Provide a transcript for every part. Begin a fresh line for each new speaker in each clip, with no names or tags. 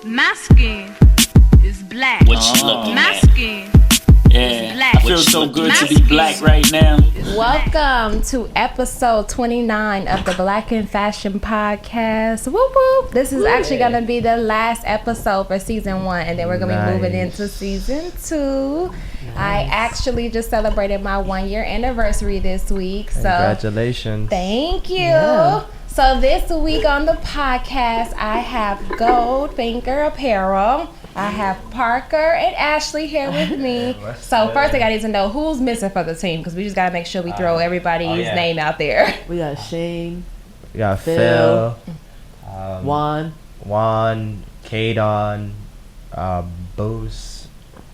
My skin is black.
What you looking
My
at?
skin is black.
I feel so good to be black right now.
Welcome to episode 29 of the Black in Fashion podcast. Whoop whoop. This is actually going to be the last episode for season 1, and then we're going to be moving into season 2. I actually just celebrated my 1-year anniversary this week. So
Congratulations.
Thank you. Yeah. So this week on the podcast, I have GoldFinger Apparel. I have Parker and Ashley here with me. So first I need to know who's missing for the team, because we just got to make sure we throw everybody's name out there.
We got Shane.
We got Phil.
Juan,
Kadon, Boost.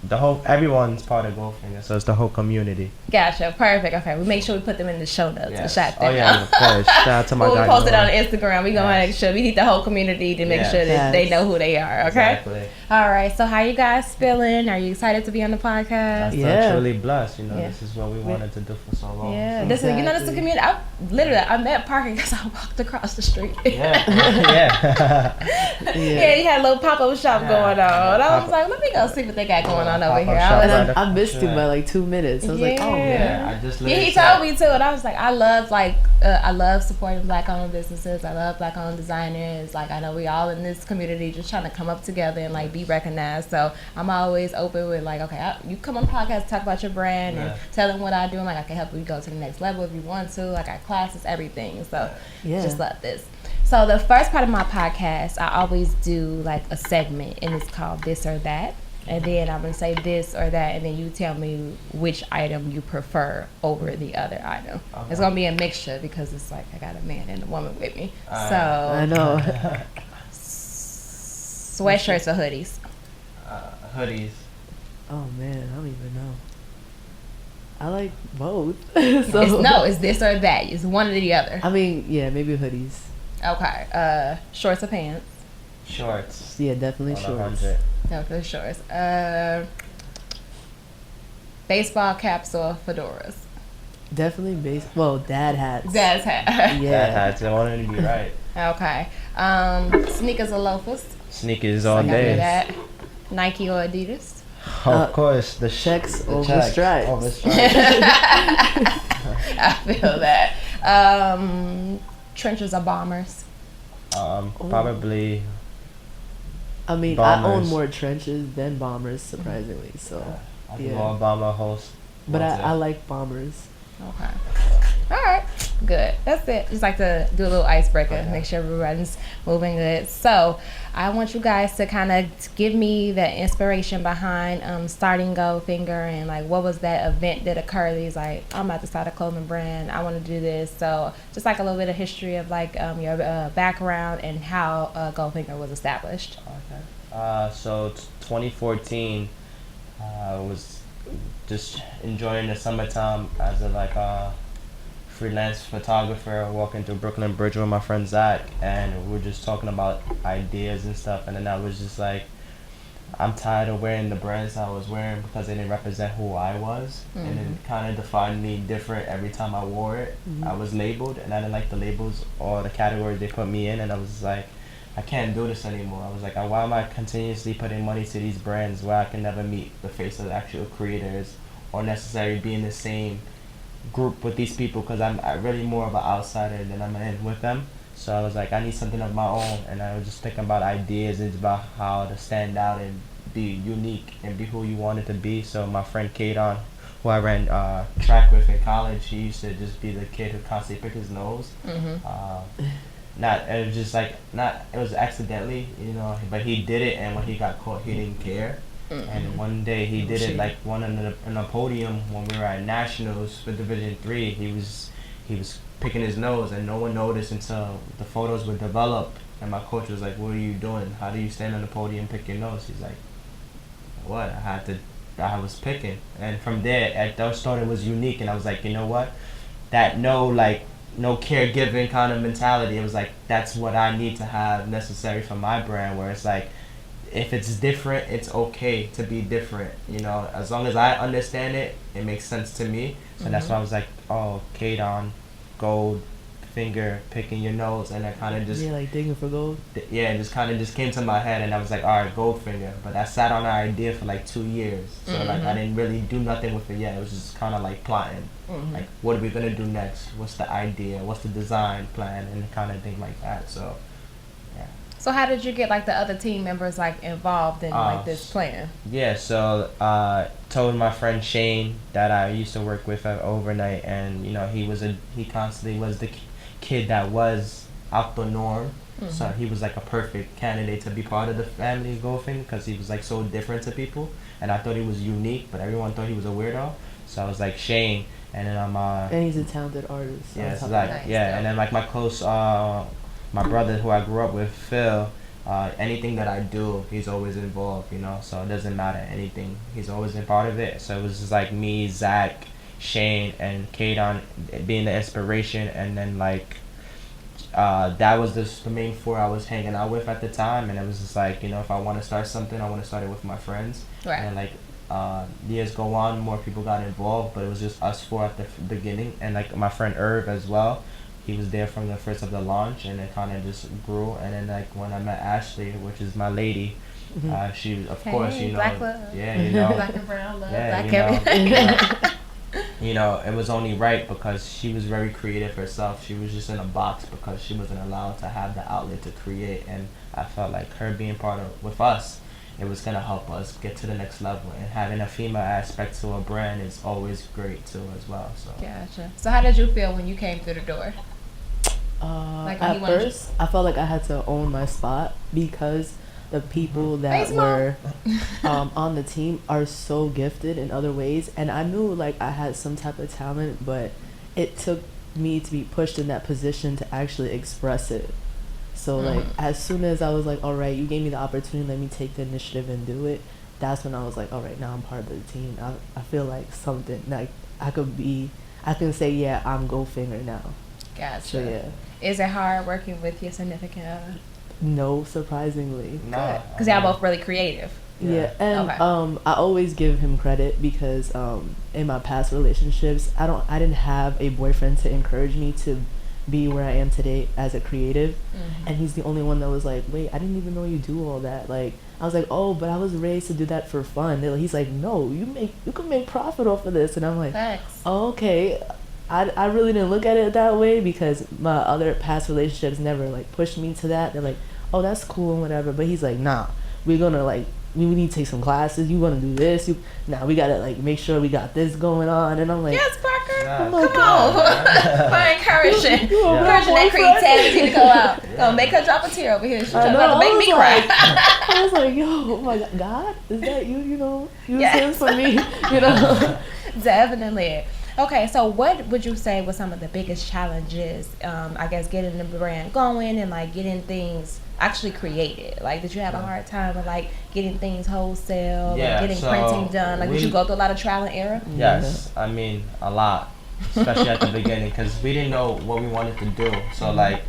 Everyone's part of GoldFinger, so it's the whole community.
Gotcha. Perfect. Okay, we make sure we put them in the show notes.
Yes.
Shout them
Oh yeah, of course. Shout out to my
when
guy.
we post it on Instagram, we gonna make sure we need the whole community to make sure that they know who they are. Okay.
Exactly.
All right. So how you guys feeling? Are you excited to be on the podcast?
I'm truly blessed. This is what we wanted to do for so long.
Yeah. This is this is a community. I met Parker because I walked across the street.
Yeah.
Yeah. He had a little pop-up shop going on. I was like, let me go see what they got going on over here.
I missed him by like 2 minutes. I was like, oh man.
Yeah,
he told me too, and I was like, I love supporting black-owned businesses. I love black-owned designers. Like, I know we all in this community just trying to come up together and like be recognized. So I'm always open with like, okay, you come on the podcast, talk about your brand, and tell them what I do. I'm like, I can help you go to the next level if you want to. I got classes, everything. So just love this. So the first part of my podcast, I always do like a segment, and it's called This or That. And then I'm going to say this or that, and then you tell me which item you prefer over the other item. Okay. It's going to be a mixture because it's like I got a man and a woman with me. So
I know.
Sweatshirts or hoodies?
Hoodies.
Oh, man. I don't even know. I like both.
It's this or that. It's one or the other.
I mean, yeah, maybe hoodies.
Okay. Shorts or pants?
Shorts.
Yeah, definitely shorts.
Definitely shorts. Baseball caps or fedoras?
Definitely dad hats.
Dad's hat.
Yeah.
Dad hats. I wanted to be right.
Okay. Sneakers or loafers?
Sneakers all day.
That. Nike or Adidas?
Of course, the
checks over
checks
stripes.
Over stripes.
I feel that. Trenches or bombers?
Probably.
I mean,
bombers.
I own more trenches than bombers, surprisingly. So,
I do all bomber host.
But I like bombers.
Okay. All right. Good. That's it. Just like to do a little icebreaker, make sure everyone's moving good. So I want you guys to kind of give me the inspiration behind starting GoldFinger, and like what was that event that occurred? He's like, I'm about to start a clothing brand. I want to do this. So just like a little bit of history of like your background and how GoldFinger was established.
Okay. So 2014, was just enjoying the summertime as a freelance photographer, walking through Brooklyn Bridge with my friend Zach, and we were just talking about ideas and stuff, and then I was just like, I'm tired of wearing the brands I was wearing because they didn't represent who I was, and it kind of defined me different every time I wore it. I was labeled, and I didn't like the labels or the categories they put me in, and I was like, I can't do this anymore. I was like, why am I continuously putting money to these brands where I can never meet the face of the actual creators or necessarily be in the same group with these people, because I'm really more of an outsider than I'm in with them. So I was like, I need something of my own, and I was just thinking about ideas and about how to stand out and be unique and be who you wanted to be. So my friend Kadon, who I ran track with in college, he used to just be the kid who constantly picked his nose. It was accidentally, but he did it, and when he got caught, he didn't care. And one day he did it like one on a podium when we were at Nationals for Division 3. He was picking his nose, and no one noticed until the photos were developed. And my coach was like, "What are you doing? How do you stand on the podium and pick your nose?" He's like, "What? I was picking." And from there, I just thought it was unique, and I was like, you know what? That no caregiving kind of mentality. It was like, that's what I need to have necessary for my brand, where it's like, if it's different, it's okay to be different. As long as I understand it, it makes sense to me. So that's why I was like, oh, Kadon, GoldFinger, finger picking your nose, and that kind of just
Yeah, like digging for gold.
yeah, it just kind of just came to my head, and I was like, all right, GoldFinger. But I sat on that idea for like 2 years, so like I didn't really do nothing with it yet. It was just kind of like plotting, like what are we gonna do next? What's the idea? What's the design plan? And kind of thing like that. So yeah.
So how did you get like the other team members like involved in like this plan?
Yeah, so told my friend Shane that I used to work with at Overnight, and you know he constantly was the kid that was out the norm. So he was like a perfect candidate to be part of the family GoldFinger because he was like so different to people, and I thought he was unique, but everyone thought he was a weirdo. So I was like Shane, and then
and he's a talented artist.
yeah, it's
on top
like
of that.
yeah, and then like my close my brother who I grew up with, Phil. Anything that I do, he's always involved, you know. So it doesn't matter anything, he's always been part of it. So it was just like me, Zach, Shane, and Kadon being the inspiration, and then like that was just the main four I was hanging out with at the time, and it was just like, you know, if I want to start something, I want to start it with my friends.
Right.
And like years go on, more people got involved, but it was just us four at the beginning, and like my friend Irv as well. He was there from the first of the launch, and it kind of just grew. And then like when I met Ashley, which is my lady, she of course, you know,
Black love.
yeah, you know,
Black and brown love,
yeah,
black
you know,
everything.
you know, it was only right because she was very creative herself. She was just in a box because she wasn't allowed to have the outlet to create, and I felt like her being part of with us, it was gonna help us get to the next level. And having a female aspect to a brand is always great too as well. So
Gotcha. So how did you feel when you came through the door? Like when
At
you wanted
first, I felt like I had to own my spot because the people that
Thanks, Mom.
were on the team are so gifted in other ways, and I knew like I had some type of talent, but it took me to be pushed in that position to actually express it. So like as soon as I was like, all right, you gave me the opportunity, let me take the initiative and do it. That's when I was like, all right, now I'm part of the team. I feel like something like I can say, yeah, I'm GoldFinger now.
Gotcha.
So yeah.
Is it hard working with your significant other?
No, surprisingly.
no,
Because y'all both really creative.
Yeah, and
Okay.
I always give him credit because in my past relationships, I didn't have a boyfriend to encourage me to be where I am today as a creative, and he's the only one that was like, wait, I didn't even know you do all that. Like I was like, oh, but I was raised to do that for fun. He's like, no, you can make profit off of this, and I'm like,
Thanks.
oh, okay. I really didn't look at it that way because my other past relationships never like pushed me to that. They're like, oh, that's cool and whatever. But he's like, nah, we're gonna like we need to take some classes. You want to do this? We gotta like make sure we got this going on. And I'm like,
Yes, Parker.
Yeah.
like,
Come on. For encouraging. Encouraging that creativity to go out. Gonna make her drop a tear over here. She's
I know,
about to make
I was
me
like-
cry.
I was like, yo, oh my God, is that you? You know, you
Yes.
sing for me, you know.
Definitely. Okay, so what would you say was some of the biggest challenges, I guess, getting the brand going and like getting things actually created? Like, did you have a hard time with like getting things wholesale,
Yeah,
or getting
so
printing done? Like, did
we-
you go through a lot of trial and error?
Yes, I mean a lot, especially at the beginning, because we didn't know what we wanted to do. So like,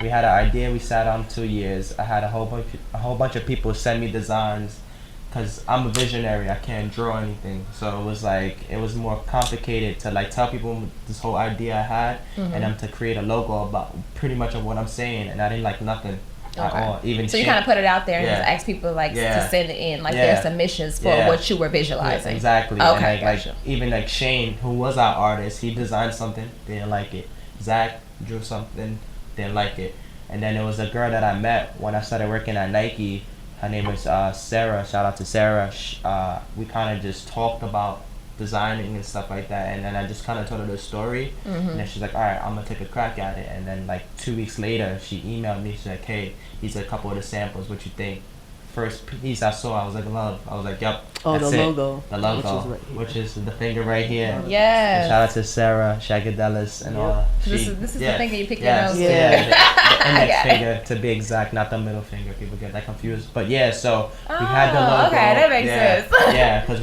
we had an idea. We sat on 2 years. I had a whole bunch of people send me designs, because I'm a visionary. I can't draw anything. So it was like it was more complicated to like tell people this whole idea I had, and them to create a logo about pretty much of what I'm saying, and I didn't like nothing at all. Even
So you
Shane-
kind of put it out there and
Yeah.
just ask people like
Yeah.
to send it in, like
Yeah.
their submissions for
Yeah.
what you were
Yeah,
visualizing.
exactly.
Okay,
And like
gotcha.
even like Shane, who was our artist, he designed something, didn't like it. Zach drew something, didn't like it. And then there was a girl that I met when I started working at Nike. Her name was Sarah. Shout out to Sarah. We kind of just talked about designing and stuff like that, and then I just kind of told her the story, and then she's like, all right, I'm gonna take a crack at it. And then like 2 weeks later, she emailed me. She's like, hey, these are a couple of the samples. What you think? First piece I saw, I was like, love. I was like, yep.
Oh,
that's
the
it.
logo.
The logo,
Which is right here.
which is the finger right here.
Yes.
Shout out to Sarah, Shagadelis, and
Yep.
all.
This is the finger you pick your
yes,
nose
with.
Yeah, the index
Okay.
finger to be exact, not the middle finger. People get that confused. But yeah, so we had the
Oh,
logo.
okay, that makes
yeah,
sense.
yeah, because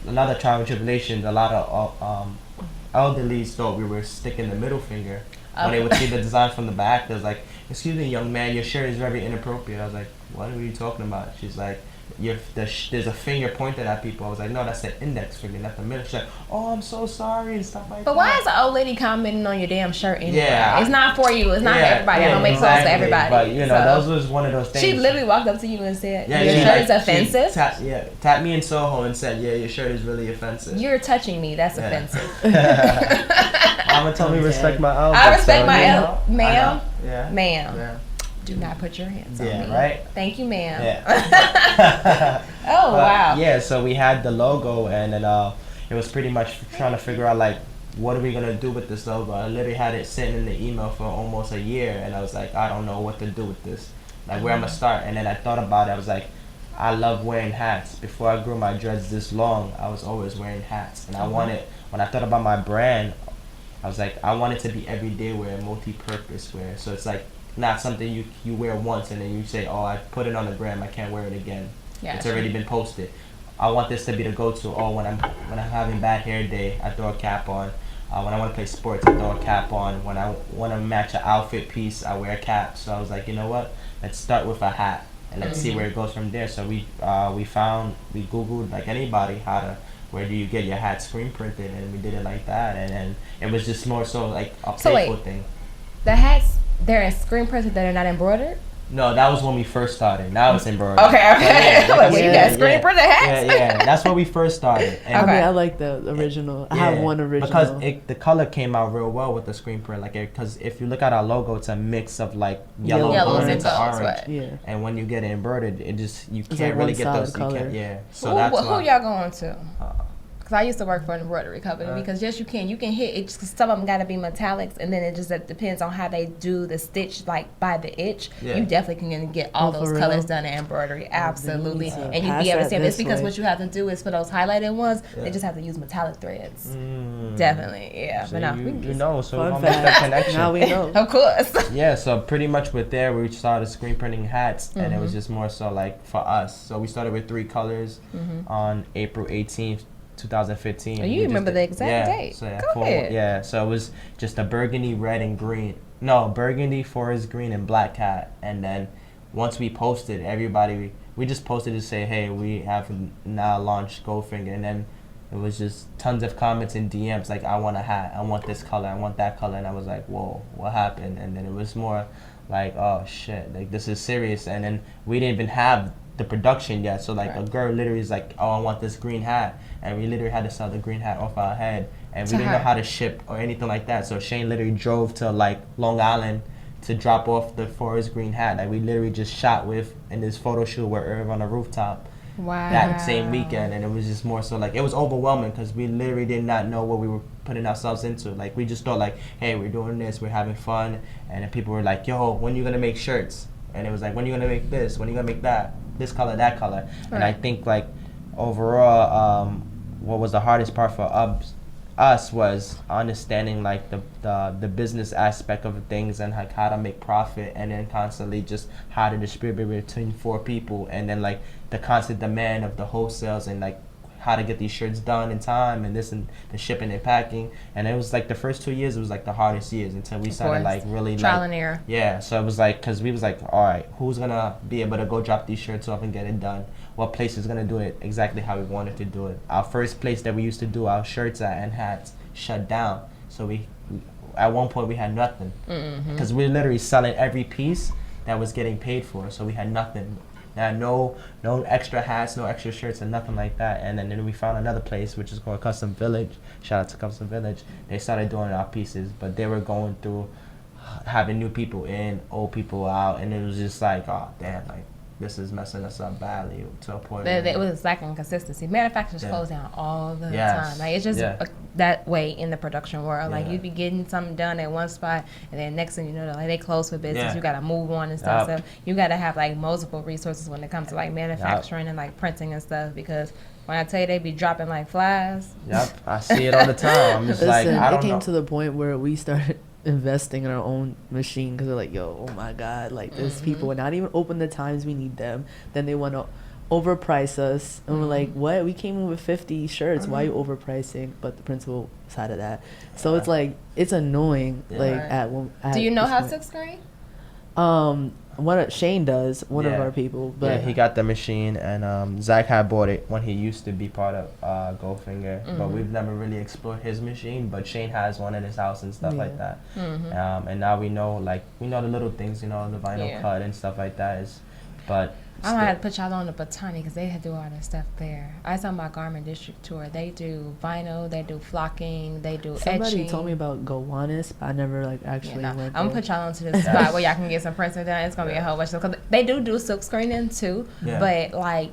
another trial and tribulation, a lot of elderlies thought we were sticking the middle finger. When they would see the design from the back, they was like, excuse me, young man, your shirt is very inappropriate. I was like, what are you talking about? She's like, there's a finger pointed at people. I was like, no, that's the index finger, not the middle. She's like, oh, I'm so sorry and stuff like that.
But why is an old lady commenting on your damn shirt anyway?
Yeah,
it's not for you. It's not for everybody. I don't make clothes for everybody.
But you know, those was one of those things.
She literally walked up to you and said,
yeah,
your shirt is offensive.
Tapped me in Soho and said, yeah, your shirt is really offensive.
You're touching me. That's offensive.
Mama told me respect my elbow.
I respect my elbow. Ma'am.
Yeah.
Ma'am.
Yeah.
Do not put your hands on me.
Yeah, right?
Thank you, ma'am.
Yeah.
Oh, wow.
Yeah, so we had the logo, and then it was pretty much trying to figure out, like, what are we going to do with this logo? I literally had it sitting in the email for almost a year, and I was like, I don't know what to do with this. Like, where I'm going to start. And then I thought about it. I was like, I love wearing hats. Before I grew my dreads this long, I was always wearing hats. And I wanted, when I thought about my brand, I was like, I want it to be everyday wear, multi-purpose wear. So it's like, not something you wear once and then you say, oh, I put it on the gram, I can't wear it again.
Yeah,
it's already been posted. I want this to be the go-to. Oh, when I'm having bad hair day, I throw a cap on. When I want to play sports, I throw a cap on. When I want to match an outfit piece, I wear a cap. So I was like, you know what? Let's start with a hat and let's see where it goes from there. So we Googled, like anybody, where do you get your hat screen printed, and we did it like that. And it was just more so like a playful thing.
The hats, they're screen printed that are not embroidered?
No, that was when we first started. Now it's embroidered.
Okay. Like, you got screen printed hats?
Yeah. That's when we first started. And
I mean, I like the original. I have one original.
Because the color came out real well with the screen print. Like, because if you look at our logo, it's a mix of like yellow and orange.
Right.
Yeah. And when you get it embroidered, you can't
like
really get those.
color.
So that's
who y'all going to? Because I used to work for an embroidery company. Because yes, you can hit it. Just some of them got to be metallics, and then it just depends on how they do the stitch, like by the itch. Yeah. You definitely can get all those colors done in embroidery. Absolutely, and you'd be able to see them. It's because what you have to do is for those highlighted ones, they just have to use metallic threads. Definitely, yeah.
So
but no,
so we're gonna make that connection.
Now we know.
Of course.
Yeah, so pretty much with there, we started screen printing hats, and it was just more so like for us. So we started with 3 colors on April 18th. 2015.
Oh, you remember the exact date?
So
Go ahead.
So it was just a burgundy, red, and green. No, burgundy, forest green, and black hat. And then once we posted, everybody, we just posted to say, hey, we have now launched GoldFinger. And then it was just tons of comments and DMs like, I want a hat, I want this color, I want that color. And I was like, whoa, what happened? And then it was more like, oh shit, like this is serious. And then we didn't even have the production yet. So like a girl literally is like, oh, I want this green hat. And we literally had to sell the green hat off our head, and we didn't know how to ship or anything like that. So Shane literally drove to like Long Island to drop off the forest green hat. Like we literally just shot with in this photo shoot with Irv on the rooftop.
Wow.
That same weekend, and it was just more so like it was overwhelming because we literally did not know what we were putting ourselves into. Like we just thought like, hey, we're doing this, we're having fun, and then people were like, yo, when are you gonna make shirts? And it was like, when are you gonna make this? When are you gonna make that? This color, that color. Right. And I think like overall, what was the hardest part for us was understanding like the business aspect of things and like how to make profit, and then constantly just how to distribute between 4 people, and then like the constant demand of the wholesales and like how to get these shirts done in time and this and the shipping and packing. And it was like the first 2 years, it was like the hardest years until we started like really
trial and error.
Yeah, so it was like, because we was like, all right, who's gonna be able to go drop these shirts off and get it done? What place is gonna do it exactly how we wanted to do it? Our first place that we used to do our shirts at and hats shut down. So we at one point we had nothing because we were literally selling every piece that was getting paid for. So we had nothing. No extra hats, no extra shirts, and nothing like that. And then we found another place, which is called Custom Village. Shout out to Custom Village. They started doing our pieces, but they were going through having new people in, old people out, and it was just like, oh damn, like this is messing us up badly to a point.
It was lacking consistency. Manufacturers close down all the time. Like it's just that way in the production world. Like you'd be getting something done at one spot, and then next thing you know, like they close for business. You gotta move on and stuff. So you gotta have like multiple resources when it comes to like manufacturing and like printing and stuff. Because when I tell you they be dropping like flies.
Yep, I see it all the time. I'm just like, I don't know.
It came to the point where we started investing in our own machine because they're like, yo, oh my god, like there's people are not even open the times we need them, then they want to overprice us, and we're like, what, we came in with 50 shirts, why are you overpricing? But the principal side of that, so it's like it's annoying. Like at
do you know how silk screen?
Shane does, one of
Yeah.
our people, but
Yeah, he got the machine, and Zach had bought it when he used to be part of GoldFinger, but
Mm-hmm.
we've never really explored his machine. But Shane has one in his house and stuff like that.
Mm-hmm.
And now we know the little things, the vinyl
Yeah.
cut and stuff like that but
I'm gonna have to put y'all on the Botani because they do all that stuff there. I was on my Garment District tour. They do vinyl, they do flocking, they do
somebody
etching.
told me about Gowanus, but I never actually
Yeah, no,
went
I'm gonna
there.
put y'all onto this spot where y'all can get some printing done. It's gonna be a whole bunch of stuff. 'Cause they do silk screening too,
Yeah.
but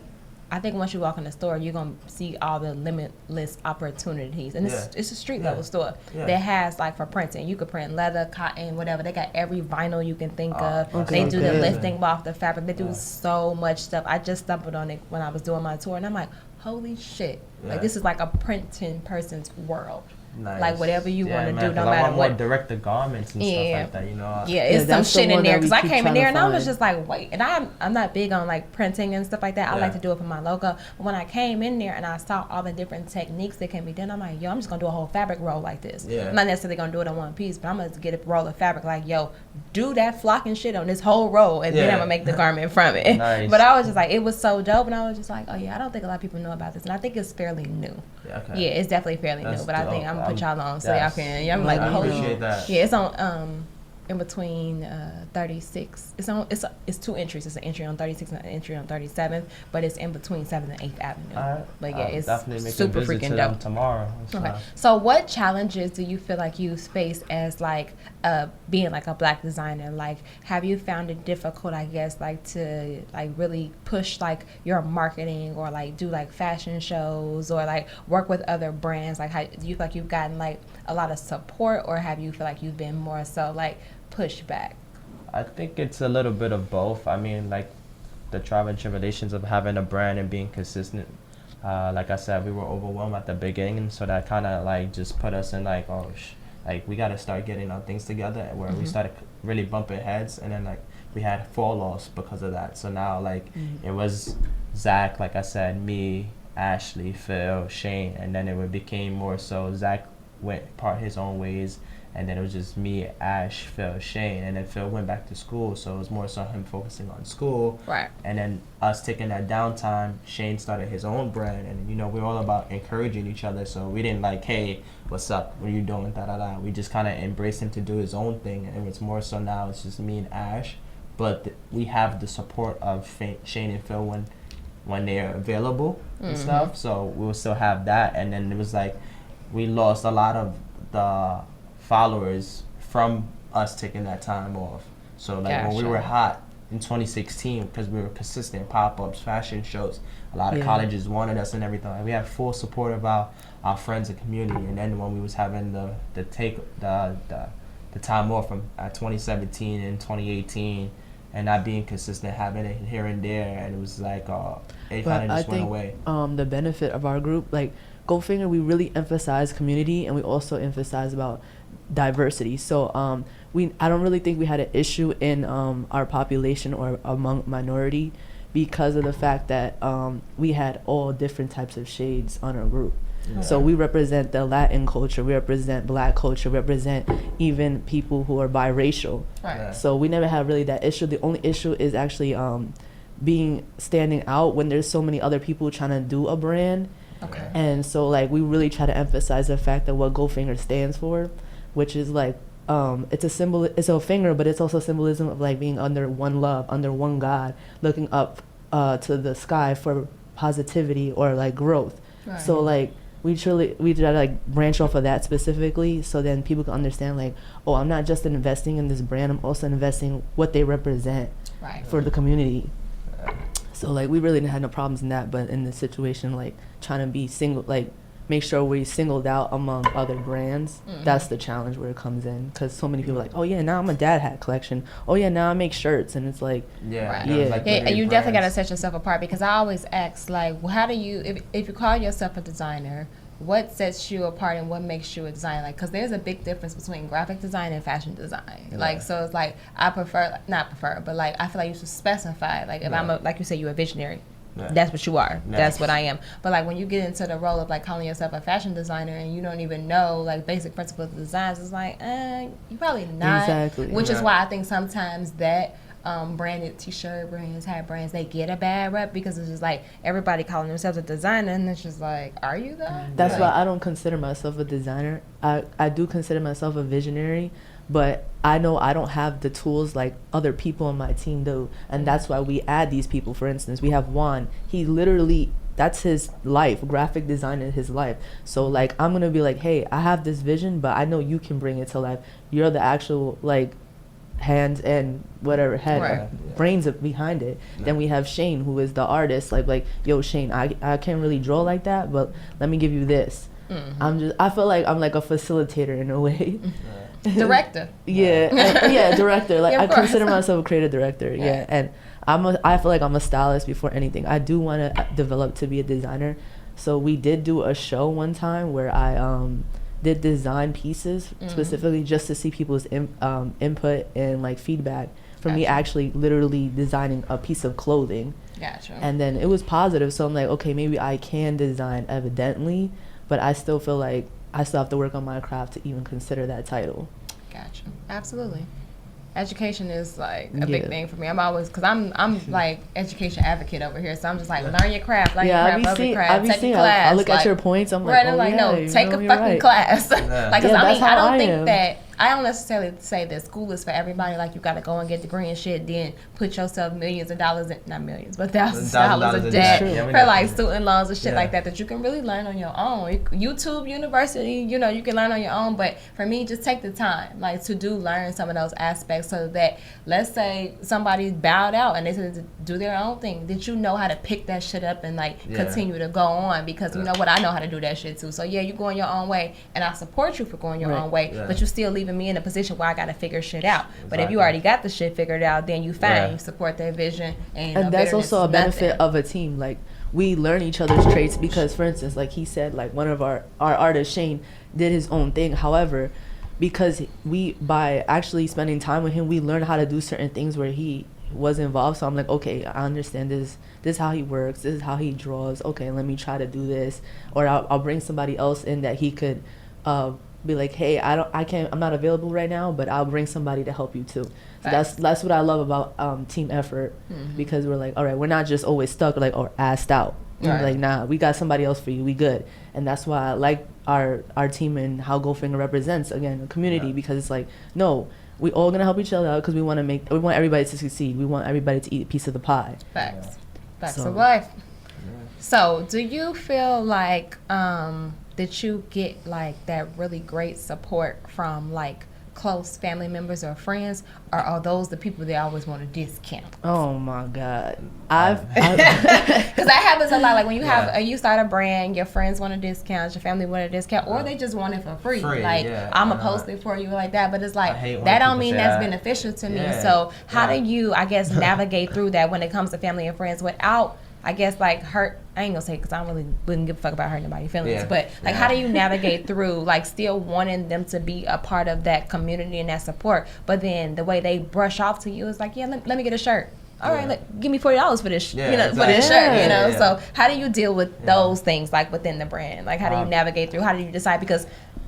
I think once you walk in the store, you're gonna see all the limitless opportunities, and it's a street level store that has for printing. You could print leather, cotton, whatever. They got every vinyl you can think of.
okay,
They do the
okay.
lifting off the fabric. They do so much stuff. I just stumbled on it when I was doing my tour, and I'm like, holy shit!
Yeah.
This is like a printing person's world.
nice.
Like whatever you want to
man,
do, no
'cause I
matter
want
what.
more direct to garments and stuff like that.
Yeah, it's some
that's the
shit in
one
there
that we
because I
keep
came in
trying to
there and I was
find.
just like, wait. And I'm not big on printing and stuff like that. I like to do it for my logo. But when I came in there and I saw all the different techniques that can be done, I'm like, yo, I'm just gonna do a whole fabric roll like this.
Yeah.
I'm not necessarily gonna do it in one piece, but I'm gonna get a roll of fabric like, yo, do that flocking shit on this whole roll, and then I'm gonna make the garment from it.
Nice.
But I was just like, it was so dope, and I was just like, oh yeah, I don't think a lot of people know about this, and I think it's fairly new.
Yeah, okay.
Yeah, it's definitely fairly
That's
new, but I think
dope.
I'm gonna put y'all on so y'all
Yes.
can. Yeah, I'm like,
I
holy
appreciate that.
yeah, it's on in between 36. It's two entries. It's an entry on 36 and an entry on 37, but it's in between 7th and 8th Avenue.
Alright.
But yeah,
I'll
it's
definitely make
super
a visit
freaking
to them
dope.
tomorrow. So.
Okay. So what challenges do you feel like you face as being a black designer? Like, have you found it difficult, I guess, to really push your marketing or do fashion shows or work with other brands? Like, how do you feel like you've gotten a lot of support, or have you feel like you've been more so pushed back?
I think it's a little bit of both. I mean, the trial and tribulations of having a brand and being consistent. Like I said, we were overwhelmed at the beginning, so that kind of just put us in we got to start getting our things together, where we started really bumping heads, and then we had fall offs because of that. So now it was Zach, like I said, me, Ashley, Phil, Shane, and then it became more so Zach went his own ways, and then it was just me, Ash, Phil, Shane, and then Phil went back to school, so it was more so him focusing on school.
Right.
And then us taking that downtime, Shane started his own brand, and we're all about encouraging each other, so we didn't hey, what's up, what are you doing, da-da-da. We just kind of embraced him to do his own thing, and it's more so now it's just me and Ash, but we have the support of Shane and Phil when they're available and stuff, so we'll still have that. And then it was we lost a lot of the followers from us taking that time off. So when we were hot in 2016, because we were consistent pop-ups, fashion shows, a lot of colleges wanted us and everything. We had full support of our friends and community. And then when we was having the time off from 2017 and 2018, and not being consistent, having it here and there, and it was it kind of just went away.
The benefit of our group, GoldFinger, we really emphasize community, and we also emphasize about diversity. So I don't really think we had an issue in our population or among minority, because of the fact that we had all different types of shades on our group. Yeah. So we represent the Latin culture, we represent black culture, we represent even people who are biracial.
Right.
Yeah.
So we never had really that issue. The only issue is actually standing out when there's so many other people trying to do a brand.
Okay.
And so we really try to emphasize the fact that what GoldFinger stands for, which is it's a symbol, it's a finger, but it's also symbolism of being under one love, under one God, looking up to the sky for positivity or growth. Right. So we try to branch off of that specifically, so then people can understand oh, I'm not just investing in this brand, I'm also investing what they represent for the community. So we really didn't have no problems in that, but in this situation trying to be single, make sure we singled out among other brands, that's the challenge where it comes in, because so many people are oh yeah, now I'm a dad hat collection, oh yeah, now I make shirts, and it's
and you definitely got to set yourself apart, because I always ask how do you, if you call yourself a designer, what sets you apart and what makes you a designer? Because there's a big difference between graphic design and fashion design. So it's I prefer, not prefer, but I feel you should specify. If I'm like you say, you're a visionary. that's what you are.
Yeah.
That's what I am. But like when you get into the role of like calling yourself a fashion designer and you don't even know like basic principles of designs, it's like, you probably not.
Exactly.
Which is why I think sometimes that branded t-shirt brands, hat brands, they get a bad rep because it's just like everybody calling themselves a designer and it's just like, are you though?
That's
like,
why I don't consider myself a designer. I do consider myself a visionary, but I know I don't have the tools like other people on my team do, and that's why we add these people. For instance, we have Juan. He literally, that's his life. Graphic design is his life. So like I'm gonna be like, hey, I have this vision, but I know you can bring it to life. You're the actual like hands and whatever head brains behind it. Then we have Shane, who is the artist. Like yo, Shane, I can't really draw like that, but let me give you this. I feel like I'm like a facilitator in a way.
Director.
Director. Like
Yeah,
I consider myself a creative director. Yeah, and I feel like I'm a stylist before anything. I do want to develop to be a designer. So we did do a show one time where I did design pieces specifically just to see people's input and like feedback from me actually literally designing a piece of clothing.
Gotcha.
And then it was positive, so I'm like, okay, maybe I can design evidently, but I still feel like I still have to work on my craft to even consider that title.
Gotcha. Absolutely. Education is like a big thing for me. I'm always, because I'm like education advocate over here, so I'm just like, learn your craft, love your craft, take a class.
I look at your points, I'm
right,
like,
take a fucking class. Like, cause I don't think that, I don't necessarily say that school is for everybody. Like, you got to go and get a degree and shit, then put yourself millions of dollars in, not millions, but thousands of dollars of debt for like student loans and shit like that you can really learn on your own. YouTube University, you know, you can learn on your own. But for me, just take the time, like, to learn some of those aspects so that, let's say somebody bowed out and they said to do their own thing, that you know how to pick that shit up and like continue to go on, because you know what, I know how to do that shit too. So yeah, you going your own way and I support you for going your own way, but you still leaving me in a position where I got to figure shit out. But if you already got the shit figured out, then you fine, you support their vision, and
that's also a benefit of a team. Like, we learn each other's traits because, for instance, like he said, like one of our artist, Shane, did his own thing. However, because by actually spending time with him, we learned how to do certain things where he was involved. So I'm like, okay, I understand this is how he works, this is how he draws, okay, let me try to do this. Or I'll bring somebody else in that he could be like, hey, I'm not available right now, but I'll bring somebody to help you too. So that's what I love about team effort, because we're like, all right, we're not just always stuck like or asked out. We're like, nah, we got somebody else for you, we good. And that's why I like our team and how GoldFinger represents, again, a community, because it's like, no, we all gonna help each other out because we want everybody to succeed. We want everybody to eat a piece of the pie.
Facts of life. So do you feel like that you get like that really great support from like close family members or friends, or are those the people that always want to discount?
Oh my God,
because that happens a lot. Like when you have you start a brand, your friends want to discount, your family want to discount, or they just want it for free. Like I'm gonna post it for you like that, but it's like that don't mean that's beneficial to me. So how do you, I guess, navigate through that when it comes to family and friends without, I guess, like hurt? I ain't gonna say, because I really wouldn't give a fuck about hurting anybody's feelings, but like how do you navigate through like still wanting them to be a part of that community and that support, but then the way they brush off to you is like, let me get a shirt. All right, give me $40 for this, for this shirt, you know. So how do you deal with those things like within the brand? Like how do you navigate through? How do you decide? Because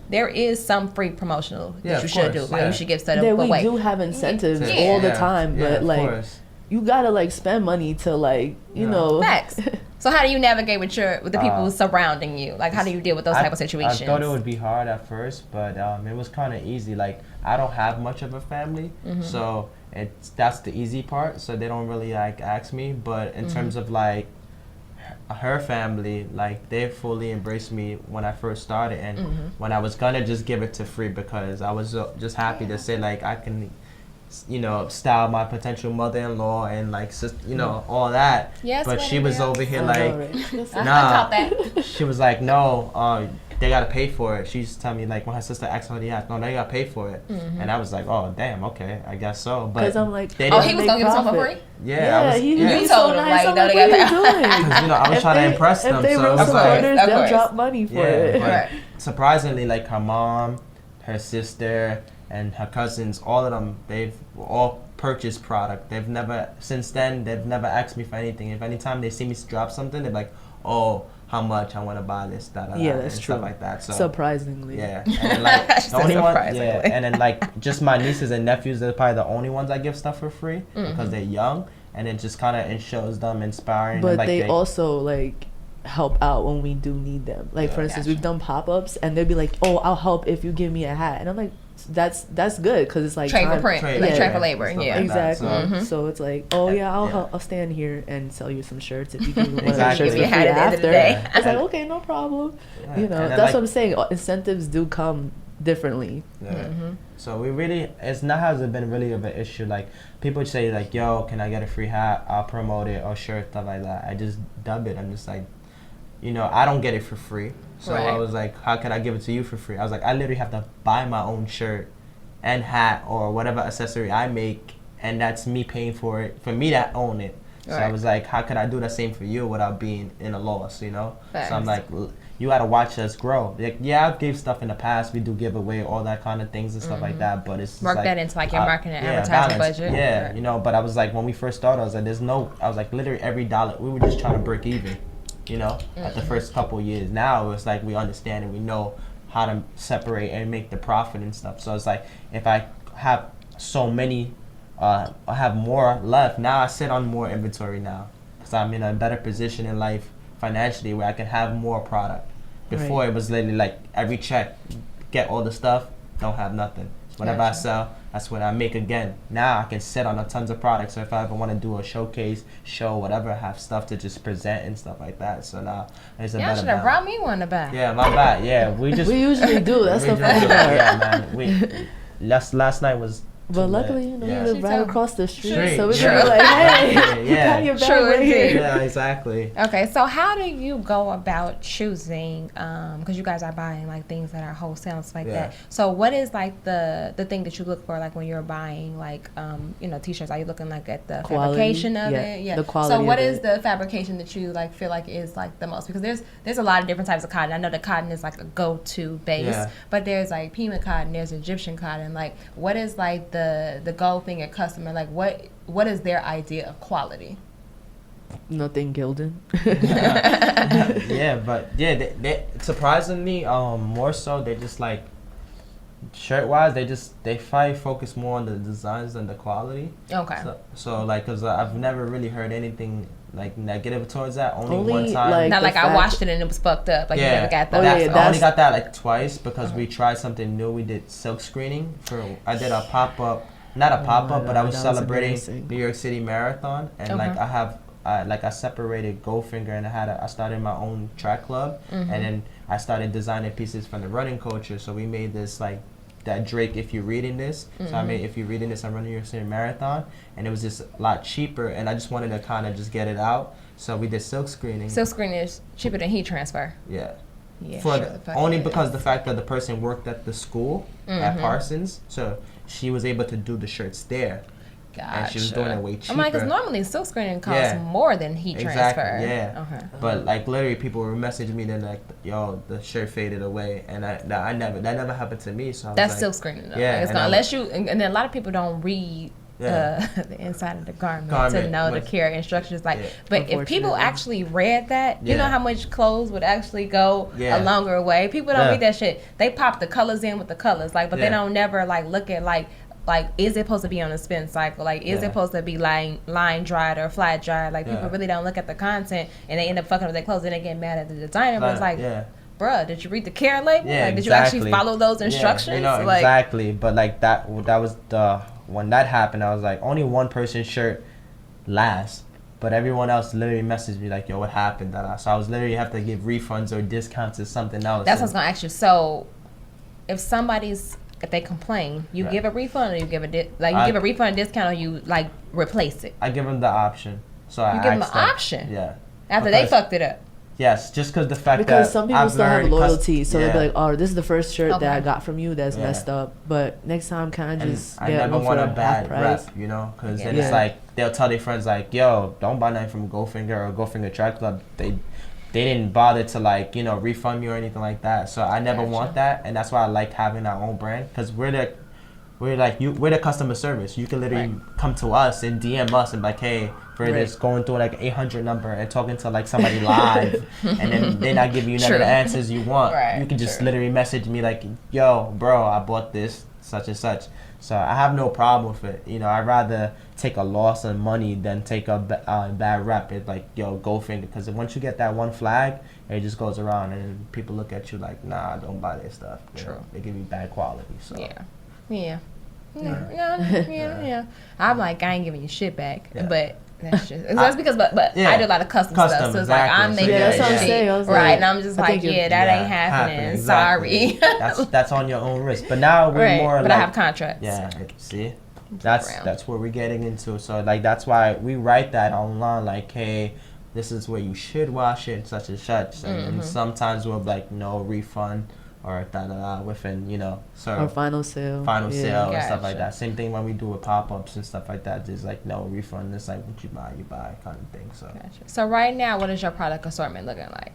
there is some free promotional that you should do. Like you should give stuff. But
we do have incentives all the time, but like you gotta like spend money to like you know.
Facts. So how do you navigate with the people surrounding you? Like how do you deal with those type of situations?
I thought it would be hard at first, but it was kind of easy. Like I don't have much of a family, so that's the easy part. So they don't really like ask me. But in terms of like her family, like they fully embraced me when I first started, and when I was gonna just give it to free, because I was just happy to say like I can, you know, style my potential mother-in-law and like you know all that.
Yes,
but she was over here like,
nah.
She was like, no, they gotta pay for it. She used to tell me like when her sister asked her, no, they gotta pay for it. And I was like, oh damn, okay, I guess so. But
because I'm like,
he was gonna give it to them for free.
You
told him like, no, they gotta pay.
Because you know I was trying to impress them.
If they
so
real supporters, they'll drop money for it.
But surprisingly, like her mom, her sister, and her cousins, all of them, they've all purchase product. They've never asked me for anything. If anytime they see me drop something, they're like, oh, how much? I want to buy this,
Yeah, that's
and
true.
stuff like that. So
Surprisingly.
yeah, and then, like the only one,
Surprisingly.
and then like just my nieces and nephews, they're probably the only ones I give stuff for free because they're young, and it just kind of shows them inspiring.
But
and, like,
they also like help out when we do need them. Like for instance, we've done pop-ups and they'll be like, oh, I'll help if you give me a hat, and I'm like, that's good because it's like
Trade for
time.
print,
Trade,
like
yeah.
trade for labor.
Stuff
Yeah.
like that.
Exactly. So it's like, oh yeah,
Yeah.
I'll stand here and sell you some shirts if you give me one
Exactly.
of the
Give you
shirts
a
for
hat
free
at the end of the
after.
day.
It's like, okay, no problem.
Yeah.
You know,
And then,
that's
like,
what I'm saying. Incentives do come differently.
Yeah. So we really, it's not hasn't been really of an issue. Like people say like, yo, can I get a free hat? I'll promote it or shirt, stuff like that. I just dub it. I'm just like, you know, I don't get it for free. So I
Right.
was like, how can I give it to you for free? I was like, I literally have to buy my own shirt and hat or whatever accessory I make, and that's me paying for it, for me to own it. So I
Right.
was like, how could I do the same for you without being in a loss, you know? So I'm
Facts.
like, you gotta watch us grow. Like, yeah, I've gave stuff in the past. We do give away all that kind of things and stuff like that. But it's just
Work
like,
that into like your marketing and
yeah,
advertising
balance.
budget.
Yeah,
Right.
you know. But I was like, when we first started, I was like, I was like, literally every dollar. We were just trying to break even, you know, at the first couple of years. Now it's like we understand and we know how to separate and make the profit and stuff. So it's like if I have so many, I have more left. Now I sit on more inventory now because I'm in a better position in life financially where I can have more product. Before it was literally like every check, get all the stuff, don't have nothing. Whatever I sell, that's what I make again. Now I can sit on a tons of products. So if I ever want to do a showcase, show, whatever, I have stuff to just present and stuff like that. So now it's a
Y'all
better
should have
balance.
brought me one to buy.
Yeah, my bad. Yeah, we
usually do. That's
we
the
do
funny
do it.
part.
Yeah, man. last night was.
But
too
luckily,
bad.
you know,
Yeah.
you live right across the street,
Straight,
so it's
yeah.
like, hey,
Yeah.
got your bag
True
right
indeed.
here.
Yeah, exactly.
Okay, so how do you go about choosing? Because you guys are buying like things that are wholesale and stuff like that. So what is like the thing that you look for like when you're buying like you know t-shirts? Are you looking like at the
Quality,
fabrication of
yeah,
it? Yeah.
the quality
So what
of
is
it.
the fabrication that you like feel like is like the most? Because there's a lot of different types of cotton. I know that cotton is like a go-to base,
Yeah.
but there's like Pima cotton, there's Egyptian cotton. Like what is like the GoldFinger customer like? What is their idea of quality?
Nothing Gildan.
Yeah, but yeah, they surprisingly more so they just like shirt wise they probably focus more on the designs than the quality.
Okay.
So like because I've never really heard anything like negative towards that. Only
Only,
one time.
like,
Not
the
like I
fact-
washed it and it was fucked up. Like you never got
Oh,
that.
yeah,
I only
that's-
got that like twice because we tried something new. We did silk screening I did a pop up, not a pop up, but I was
that was
celebrating
embarrassing.
New York City Marathon, and like I separated GoldFinger and I started my own track club, and then I started designing pieces from the running culture. So we made this like that Drake, if you're reading this. So I made, if you're reading this, I'm running New York City Marathon, and it was just a lot cheaper, and I just wanted to kind of just get it out. So we did silk screening.
Silk screen is cheaper than heat transfer.
Yeah.
Yeah,
For
sure
the,
the fuck
only
it
because
is.
the fact that the person worked at the school at Parsons, so she was able to do the shirts there, and she was doing it way cheaper.
I'm like, because normally silk screening costs
Yeah.
more than heat
Exactly,
transfer.
yeah.
Okay.
But like literally, people were messaging me then like, "Yo, the shirt faded away," and that never happened to me. So I was
That's
like,
silk screening. Though.
Yeah,
Like, it's
and
gonna,
I'm-
unless you, and then a lot of people don't read.
Yeah.
The inside of the garment to
Garment
know the
with-
care instructions. Like,
Yeah.
but if people
Unfortunately.
actually read that, you know
Yeah.
how much clothes would actually go
Yeah.
a longer way. People don't
Yeah.
read that shit. They pop the colors in with the colors, like, but they
Yeah.
don't never like look at like is it supposed to be on a spin cycle? Like, is it
Yeah.
supposed to be line dried or flat dried? Like, people
Yeah.
really don't look at the content and they end up fucking with their clothes and they get mad at the designer. But it's like,
yeah.
bruh, did you read the care label?
Yeah,
Like, did you actually
exactly.
follow those
Yeah,
instructions?
you know,
Like,
exactly. But like that was the when that happened. I was like, only one person's shirt lasts, but everyone else literally messaged me like, "Yo, what happened?" So I was literally have to give refunds or discounts or something else.
that's what I was gonna ask you. So, if they complain, you
Yeah.
give a refund or you give a give a refund, discount, or you like replace it
I give them the option. So I
You give 'em
asked
an option?
Yeah.
after they
Because-
fucked it up.
Yes, just because the fact
Because
that
some people
I've
still have
learned
loyalty, so they'll
yeah.
be like, "Oh, this is the first shirt that I
Okay.
got from you that's
Yeah.
messed up, but next time can I
And
just
I
get
never
one
want
for
a
half
bad
price?"
rep, you know, because
Yeah.
then it's
Yeah.
like they'll tell their friends like, "Yo, don't buy nothing from GoldFinger or GoldFinger Track Club." They didn't bother to like refund me or anything like that. So I never
Gotcha.
want that, and that's why I like having our own brand because we're we're the customer service. You can literally come to us and DM us and be like, hey, for this going through like 800 number and talking to like somebody live, and then they're not giving you none of the answers you want. You can just literally message me like, yo, bro, I bought this such and such. So I have no problem with it. You know, I'd rather take a loss of money than take a bad rep. It's like, yo, GoldFinger. Because once you get that one flag, it just goes around and people look at you like, nah, don't buy their stuff. You know, they give you bad quality. So
Yeah. I'm like, I ain't giving you shit back, but that's just that's because but I do a lot of custom stuff, so it's like I'm making
that's what I'm saying.
and I'm just like, that ain't happening.
Exactly.
Sorry.
that's on your own risk. But now we're more
but
like,
I have contracts.
Yeah, see, that's what we're getting into. So like that's why we write that online, like, hey, this is where you should wash it, such and such, and sometimes we'll be like, no refund. Or within, you know, or
final sale
and stuff like that. Same thing when we do with pop-ups and stuff like that. There's like no refund. It's like what you buy kind of thing. So
So right now, what is your product assortment looking like?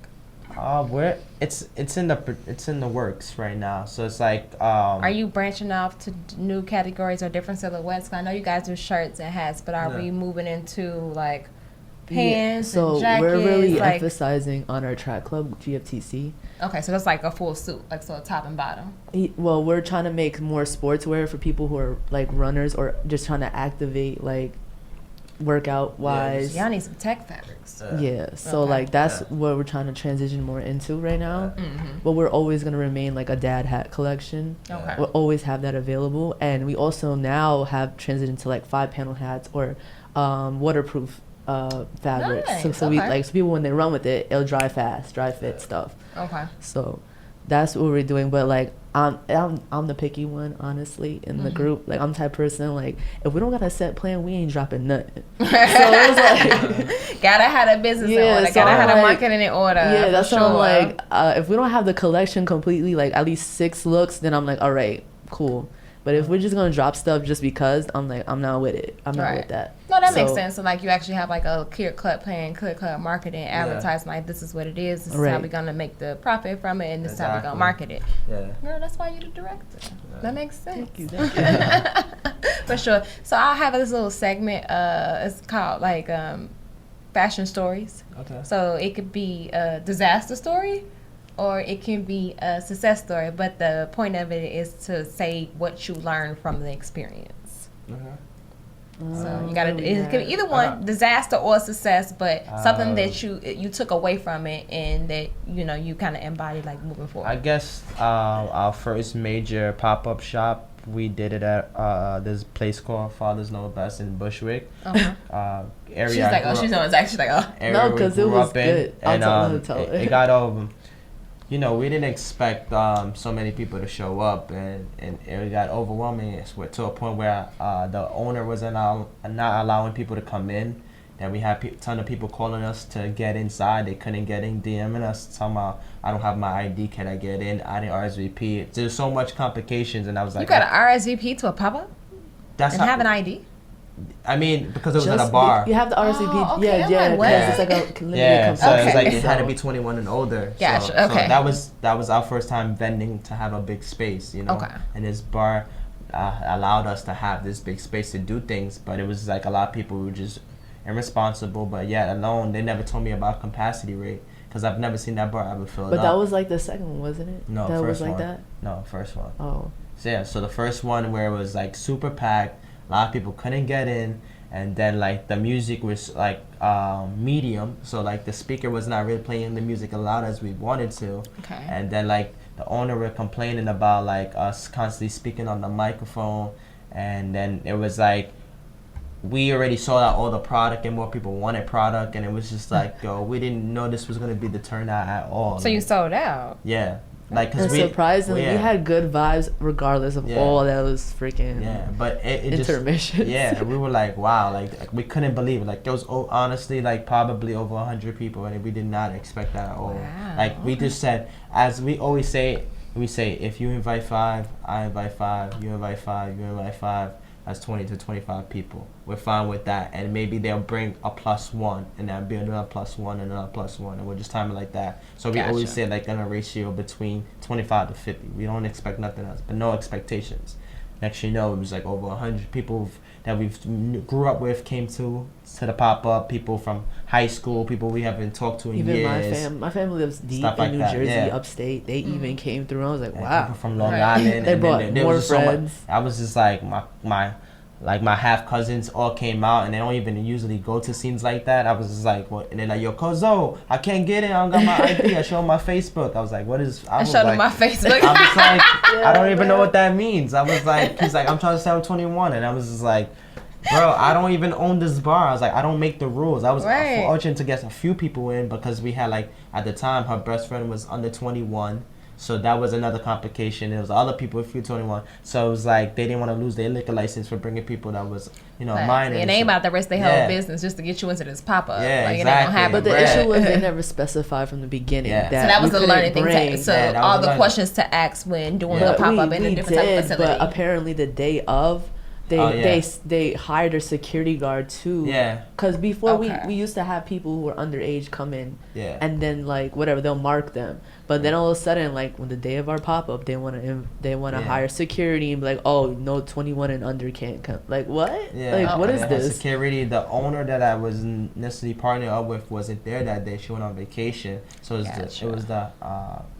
It's in the works right now. So it's like
are you branching off to new categories or different silhouettes? 'Cause I know you guys do shirts and hats, but are we moving into like pants and jackets?
We're really emphasizing on our track club GFTC.
Okay, so that's like a full suit, like so top and bottom.
Well, we're trying to make more sportswear for people who are like runners or just trying to activate like workout wise.
Y'all need some tech fabrics.
So like that's what we're trying to transition more into right now. But we're always going to remain like a dad hat collection. We'll always have that available, and we also now have transitioned to like 5-panel hats or waterproof fabric. So we like, so people when they run with it, it'll dry fast, dry fit stuff. So that's what we're doing. But like I'm the picky one, honestly, in the group. Like I'm the type of person, like if we don't got a set plan, we ain't dropping nothing. So it's like
gotta have a business in order, gotta have a marketing in order.
Yeah, that's what I'm like. If we don't have the collection completely, like at least 6 looks, then I'm like, all right, cool. But if we're just gonna drop stuff just because, I'm like, I'm not with it. I'm not with that.
No, that makes sense. So like, you actually have like a clear cut plan, clear cut marketing, advertising. Like, this is what it is. This is how we're gonna make the profit from it, and this is how we're gonna market it. Girl, that's why you're the director. That makes sense.
Thank you.
For sure. So I have this little segment. It's called like fashion stories. So it could be a disaster story, or it can be a success story, but the point of it is to say what you learned from the experience. So you gotta, it could be either one, disaster or success, but something that you took away from it and that you kind of embodied like moving forward.
I guess our first major pop-up shop, we did it at this place called Fathers Know Best in Bushwick. Area
she's like, she's actually like,
no, because it was good.
And it got over. We didn't expect so many people to show up, and it got overwhelming to a point where the owner was not allowing people to come in, and we had a ton of people calling us to get inside. They couldn't get in, DMing us, talking about, I don't have my ID, can I get in? I didn't RSVP. There's so much complications, and I was like,
you got to RSVP to a pop-up and have an ID?
I mean, because it was at a bar.
You have the RSVP.
Oh, okay.
Because it's like a limited
so it was like it had to be 21 and older.
Gotcha.
So that was our first time vending to have a big space, And this bar allowed us to have this big space to do things, but it was like a lot of people were just irresponsible. But yet alone, they never told me about capacity rate, because I've never seen that bar ever filled up.
But that was like the second one, wasn't it?
No,
that
first
was like
one.
that.
No, first one.
Oh.
So the first one where it was like super packed. A lot of people couldn't get in, and then like the music was like medium, so like the speaker was not really playing the music as loud as we wanted to. And then like the owner were complaining about like us constantly speaking on the microphone, and then it was like we already sold out all the product and more people wanted product, and it was just like, yo, we didn't know this was gonna be the turnout at all.
So you sold out?
Yeah. Like, cause
surprisingly, we had good vibes regardless of all that was freaking
but it
intermission.
We were like, wow, like we couldn't believe it. Like there was honestly like probably over 100 people, and we did not expect that at all.
Wow.
Like we just said, as we always say, if you invite 5, I invite 5, you invite 5, you invite 5. That's 20 to 25 people. We're fine with that, and maybe they'll bring a +1, and that'll be another +1 and another +1, and we'll just time it like that. So we always say like in a ratio between 25 to 50. We don't expect nothing else, but no expectations. next you know, it was like over 100 people that we grew up with came to the pop-up. People from high school, people we haven't talked to in
even
years.
my family lives deep
Stuff
in
like
New
that,
Jersey,
yeah.
upstate. They even came through. I was like,
And
wow.
people from Long
Right.
Island.
They
and
brought
then there
more
was so much,
friends.
I was just like my half cousins all came out, and they don't even usually go to scenes like that. I was just like, what? And they're like, yo, Kozo, I can't get in. I don't got my ID. I showed them my Facebook. I was like, what is?
I
was
showed
like,
him my Facebook.
I was like, I don't even know what that means. I was like, he's like, I'm trying to say I'm 21, and I was just like, bro, I don't even own this bar. I was like, I don't make the rules. I was
Right.
fortunate to get a few people in because we had like at the time her best friend was under 21. So that was another complication. There was other people if you're 21. So it was like they didn't want to lose their liquor license for bringing people that was,
Right.
minors.
And they ain't about to risk their
Yeah.
whole business just to get you into this pop-up.
Yeah,
like,
exactly.
It ain't gonna happen.
But the
Right.
issue was they never specified from the beginning.
Yeah.
That
So that was
we
the
couldn't
learning thing.
bring-
So
Yeah, that was
all the
learning.
questions to ask when doing
Yeah.
the pop-up in a
we
different type of facility.
but apparently the day of, they hired a security guard too.
Yeah.
Because before
Okay.
we used to have people who were underage come in.
Yeah.
And then like whatever they'll mark them, but then all of a sudden like when the day of our pop up they want to
Yeah.
hire security and be like, oh no, 21 and under can't come. Like what?
Yeah.
Like what is
And the
this?
security, the owner that I was necessarily partnered up with wasn't there that day. She went on vacation. So it was the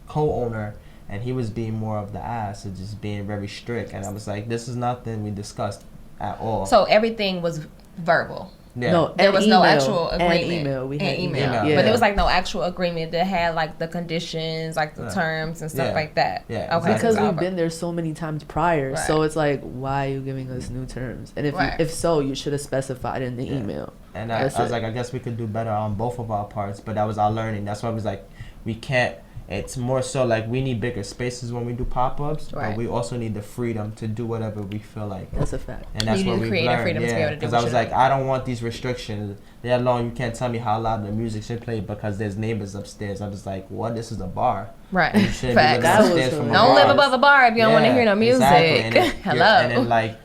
co-owner, and he was being more of the ass and just being very strict. And I was like, this is nothing we discussed at all.
So everything was verbal.
yeah.
No,
There
and
was no
email,
actual agreement.
And email. We had
And email.
email.
Yeah.
But there was like no actual agreement that had like the conditions, like the
Yeah.
terms and stuff
Yeah.
like that.
Yeah,
Okay.
Because
exactly.
we've been there so many times prior,
Right.
so it's like, why are you giving us new terms? And if
Right.
if so, you should have specified in the
Yeah.
email.
And I
That's
was
it.
like, I guess we could do better on both of our parts, but that was our learning. That's why I was like, we can't. It's more so like we need bigger spaces when we do pop-ups,
Right.
but we also need the freedom to do whatever we feel like.
That's a fact.
And that's
You
what
need
we
creative
learned.
freedom to be
Yeah,
able to do
because
what
I was
you
like,
do.
I don't want these restrictions. Let alone you can't tell me how loud the music should play because there's neighbors upstairs. I'm just like, what? This is a bar.
Right.
You shouldn't be
Facts.
living
That was
upstairs from a
Don't live
bar.
above a bar if you don't want to hear no music.
Exactly. And then
Hello.
And then like,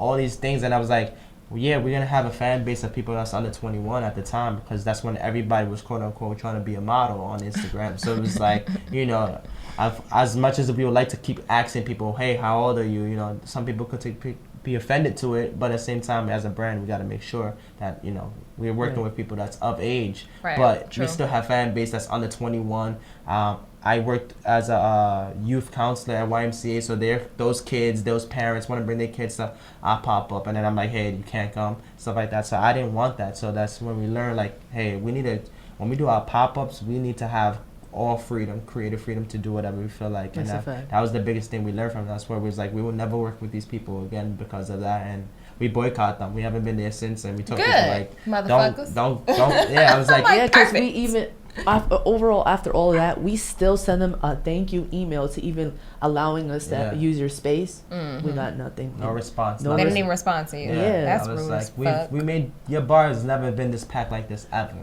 all these things, and I was like, well, yeah, we're gonna have a fan base of people that's under 21 at the time because that's when everybody was quote unquote trying to be a model on Instagram. So it was like, as much as we would like to keep asking people, hey, how old are you? Some people could be offended to it, but at the same time, as a brand, we got to make sure that we're working with people that's of age.
Right,
But
true.
we still have fan base that's under 21. I worked as a youth counselor at YMCA, so those kids, those parents want to bring their kids to our pop up, and then I'm like, hey, you can't come, stuff like that. So I didn't want that. So that's when we learned, like, hey, when we do our pop ups, we need to have all freedom, creative freedom to do whatever we feel like.
That's
And
a fact.
that was the biggest thing we learned from. That's where we was like, we will never work with these people again because of that, and we boycott them. We haven't been there since, and we told
Good.
people like,
Motherfuckers.
don't. Yeah, I was like,
Like,
Yeah, because we
perfect.
even overall after all of that, we still send them a thank you email to even allowing us to
Yeah.
use your space. We got nothing.
no response.
No
They
nothing.
didn't even respond to you.
Yeah.
That's
I was
rude
like,
as fuck.
we made your bar has never been this packed like this ever.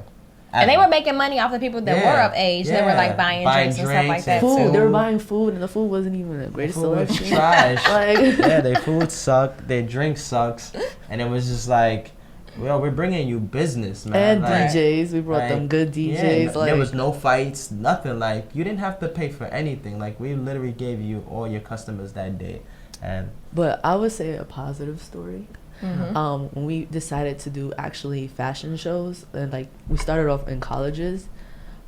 And they were making money off the people that
Yeah.
were of age. They were like buying drinks and stuff like that
and
Food.
too.
They were buying food, and the food wasn't even the greatest
Food was
selection.
trash.
Like,
Yeah, their food sucked, their drink sucks, and it was just like, well, we're bringing you business, man.
and
Like,
DJs, we brought them
like,
good
yeah,
DJs. like
there was no fights, nothing. Like you didn't have to pay for anything. Like we literally gave you all your customers that day, and
But I would say a positive story.
Mm-hmm.
When we decided to do actually fashion shows, and like we started off in colleges,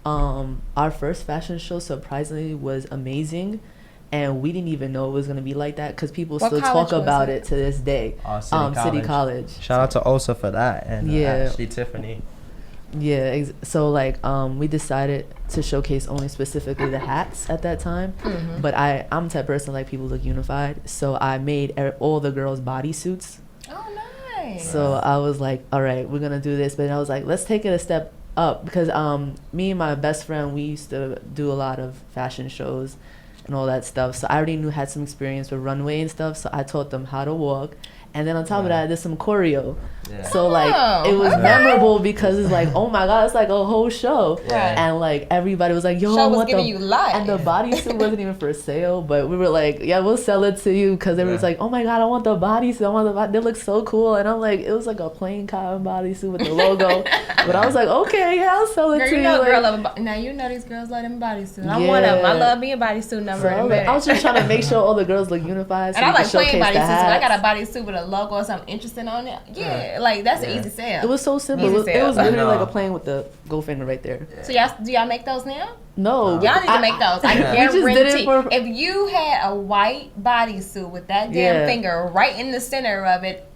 our first fashion show surprisingly was amazing, and we didn't even know it was gonna be like that because people
What
still
college
talk
was
about
it?
it to this day.
City
City College.
Shout out to Osa for that, and
Yeah.
Ashley Tiffany.
Yeah, so like we decided to showcase only specifically the hats at that time. But I'm the type of person like people look unified, so I made all the girls bodysuits.
Oh, nice.
So I was like, all right, we're gonna do this, but I was like, let's take it a step up because me and my best friend, we used to do a lot of fashion shows and all that stuff. So I already had some experience with runway and stuff. So I taught them how to walk, And then on top of
Yeah.
that, there's some choreo.
Yeah.
So like it was
okay.
memorable because it's like, oh my god, it's like a whole show.
Yeah.
And like everybody was like, yo,
Show
I
was
want
giving you life.
and the bodysuit wasn't even for sale, but we were like, yeah, we'll sell it to you because everyone's
Yeah.
like, oh my god, I want the bodysuit. I want the they look so cool. And I'm like, it was like a plain cotton bodysuit with the logo. But I was like, okay, yeah, I'll sell it
Girl,
to
you
you.
know,
Like,
girl love now you know these girls love them bodysuits. I'm one of them. I
Yeah.
love me a bodysuit number.
so I was just trying to make sure all the girls look unified. So
and I
we could
like plain
showcase the
bodysuits. When I got a
hats.
bodysuit with a logo or something interesting on it, yeah, like that's an
Yeah.
easy sale.
It was so simple.
Easy
It was
sale.
literally
I
like
know.
a plane with the GoldFinger right there.
So y'all, do y'all make those now?
No,
Y'all need to make those. I
Yeah.
We just did it
guarantee.
for-
If you had a white bodysuit with that damn
Yeah.
finger right in the center of it,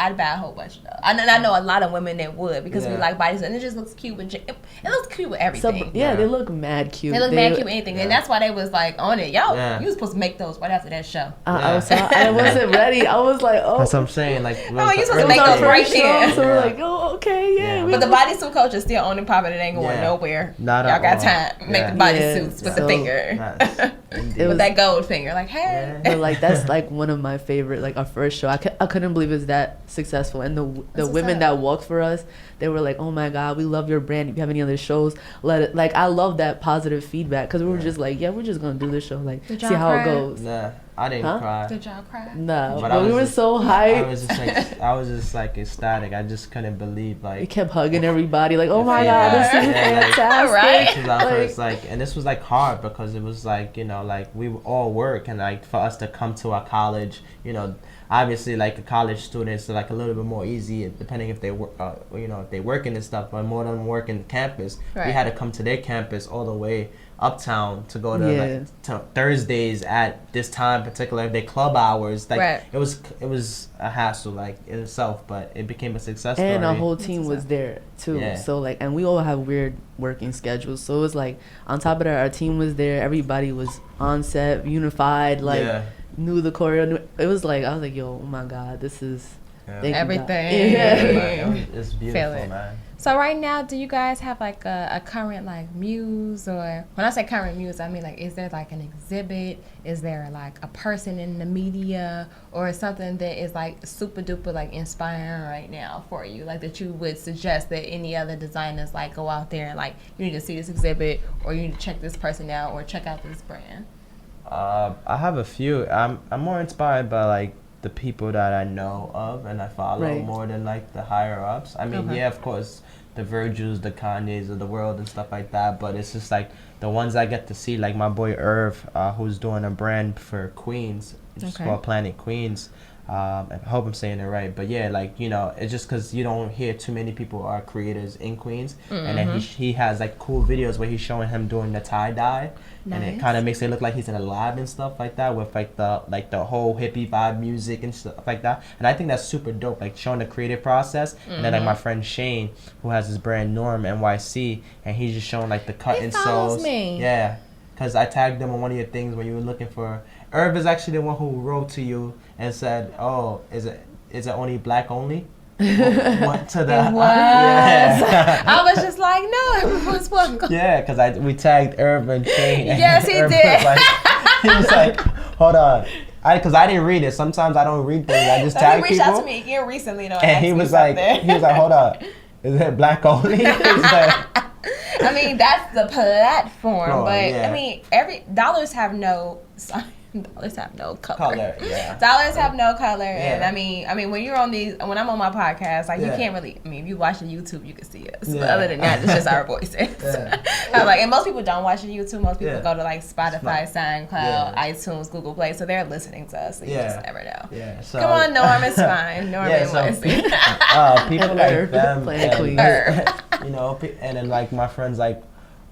I'd buy a whole bunch of those. I know a lot of women that would because we
Yeah.
like bodies, and it just looks cute with it looks cute with
So,
everything.
yeah,
Yeah.
they look mad cute.
They look mad cute with anything, and
Yeah.
that's why they was like on it. Y'all,
Yeah.
you was supposed to make those right after that show.
I wasn't ready. I was like, oh.
That's what I'm saying. Like,
Oh, you supposed to
It was
make
our
those right
first show,
there.
So we're
Yeah.
like, oh, okay, yeah.
Yeah.
we-
But the bodysuit culture is still on and popping. It ain't going
Yeah.
nowhere.
Not
Y'all
at
got
all.
time. Make
Yeah.
the bodysuits
Yeah.
with the
So-
finger.
Nice. Indeed.
It was-
With that gold finger. Like, hey.
Yeah.
But like that's like one of my favorite, like our first show. I couldn't believe it was that successful. And the
what's
women
up.
that walked for us, they were like, oh my god, we love your brand. If you have any other shows, let it. Like I love that positive feedback because we were
Yeah.
just like, yeah, we're just gonna do this show, like
Did
see
y'all
how
cry?
it goes.
Nah, I didn't
Huh?
cry.
Did y'all cry?
Nah,
But
but,
I
we
was
were
just-
so
I
hyped.
was just like, ecstatic. I just couldn't believe
We
like.
kept hugging everybody, like, oh my
Yeah.
god, this is
Yeah, like-
fantastic.
Right?
This was our
Like-
first, like, and this was like hard because it was like, you know, like we all work and like for us to come to a college, you know, obviously like a college students are like a little bit more easy depending if they work, you know, if they working and stuff, but more than working campus,
Right.
we had to come to their campus all the way uptown to go to
Yeah.
like to Thursdays at this time, particular their club hours. Like
Right.
it was a hassle like in itself, but it became a success story.
And our whole team was there too.
Yeah.
So like, and we all have weird working schedules. So it was like, on top of that, our team was there. Everybody was on set, unified, like
Yeah.
knew the choreo. It was like, I was like, yo, oh my god, this is
Yeah.
thank you, God.
Everything.
Yeah.
Like, it's beautiful,
it.
man.
So right now, do you guys have like a current like muse, or when I say current muse, I mean like is there like an exhibit? Is there like a person in the media or something that is like super duper like inspiring right now for you? Like that you would suggest that any other designers like go out there and like you need to see this exhibit or you need to check this person out or check out this brand?
I have a few. I'm more inspired by like the people that I know of and I follow
Right.
more than like the higher ups. I mean,
Okay.
yeah, of course, the Virgils, the Kanyes of the world and stuff like that. But it's just like the ones I get to see, like my boy Irv, who's doing a brand for Queens. It's
Okay.
called Planet Queens. I hope I'm saying it right, but yeah, like, you know, it's just because you don't hear too many people are creators in Queens, and then he has like cool videos where he's showing him doing the tie dye, and it
Nice.
kind of makes it look like he's in a lab and stuff like that with like the whole hippie vibe music and stuff like that, and I think that's super dope, like showing the creative process. And then like my friend Shane, who has his brand Norm NYC, and he's just showing like the cut
He
and
follows
sews.
me.
Yeah, because I tagged them on one of your things when you were looking for. Irv is actually the one who wrote to you and said, "Oh, is it only black only?" What to the
It was.
yeah,
I was just like, no, everyone's welcome.
yeah, because we tagged Irv and Shane. And
Yes, he
Irv
did.
Was like, he was like, "Hold on," because I didn't read it. Sometimes I don't read things. I just
So
tag
he reached
people.
out to me again recently though.
And he was like, "Hold on, is it black only?" He's like,
I mean, that's the platform,
Oh,
but
yeah.
I mean, every dollars have no dollars have no color.
color, yeah.
Dollars have no color, and
Yeah.
I mean, when you're on when I'm on my podcast, like you
Yeah.
can't really. I mean, if you watch the YouTube, you can see us. But
Yeah.
other than that, it's just our voices.
Yeah.
I'm like, and most people don't watch the YouTube. Most people
Yeah.
go to like Spotify, SoundCloud,
Yeah.
iTunes, Google Play, so they're listening to us. So you
Yeah.
just never know.
Yeah, so,
Come on, Norm, it's fine. Norm
Yeah,
and
so
Wesley.
people
And
like
Irv,
them,
Planet
and,
Queens.
you know, and then like my friends like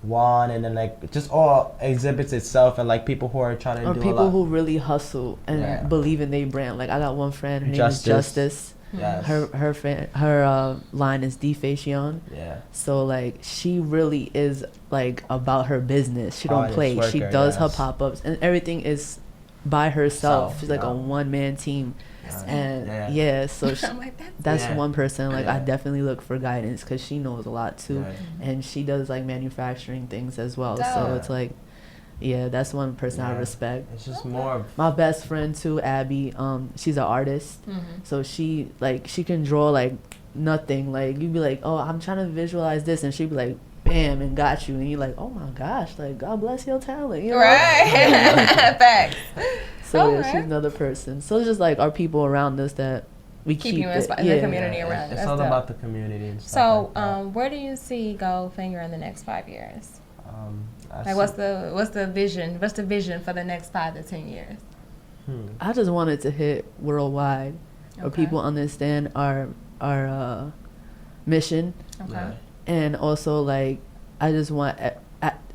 Juan, and then like just all exhibits itself, and like people who are trying to
Or
do a
people
lot.
who really hustle and
Yeah.
believe in their brand. Like I got one friend, her name is
Justice.
Justice.
Yes.
Her line is Defation.
Yeah.
So like she really is like about her business. She don't
Hardest
play. She
worker,
does her
yes.
pop-ups and everything is by herself.
Self,
She's like
yeah.
a one-man team. And
Yeah.
yeah, so
I'm like,
that's
Yeah.
one person like I
Yeah.
definitely look for guidance because she knows a lot too,
Right.
and she does like manufacturing things as well. So
Dope.
it's like Yeah, that's one person I
Yeah.
respect.
It's just more.
My best friend too, Abby. She's an artist, so she can draw like nothing. Like you'd be like, oh, I'm trying to visualize this, and she'd be like, bam, and got you, and you're like, oh my gosh, like God bless your talent, you know?
Right. Facts.
So yeah,
Okay.
she's another person. So it's just like our people around us that we
Keep you
it.
inspired, the community
Yeah,
around.
It's
That's
all
dope.
about the community and
So,
stuff. like that.
where do you see GoldFinger in the next 5 years?
I
Like,
see-
what's the vision? What's the vision for the next 5 to 10 years?
I just wanted to hit worldwide, where
Okay.
people understand our mission,
Okay.
Yeah.
and also like I just want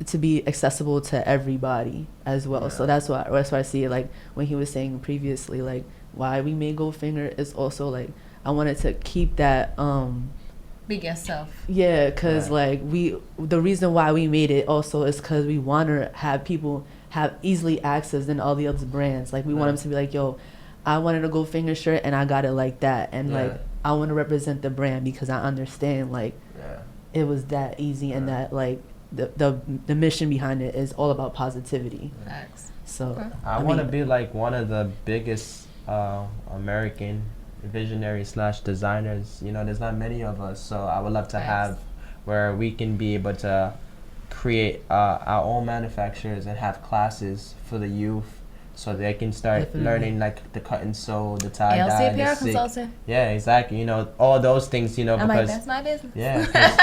to be accessible to everybody as well. So
Yeah.
that's why I see it. Like when he was saying previously, like why we made GoldFinger is also like I wanted to keep that.
Be yourself.
Yeah, because
Right.
like the reason why we made it also is because we want to have people have easily access than all the other brands. Like we want
Right.
them to be like, yo, I wanted a GoldFinger shirt and I got it like that, and
Yeah.
like I want to represent the brand because I understand like
Yeah.
it was that easy, and that like the mission behind it is all about positivity.
Facts.
So
Okay.
I want to be like one of the biggest American visionary / designers. You know, there's not many of us, so I would love to
Facts.
have where we can be able to create our own manufacturers and have classes for the youth, so they can start
Definitely.
learning like the cut and sew, the tie dye,
LC
the
Apparel
stick.
Consultant.
Yeah, exactly. You know, all those things. You know,
I'm like,
because
that's my business.
yeah, 'cause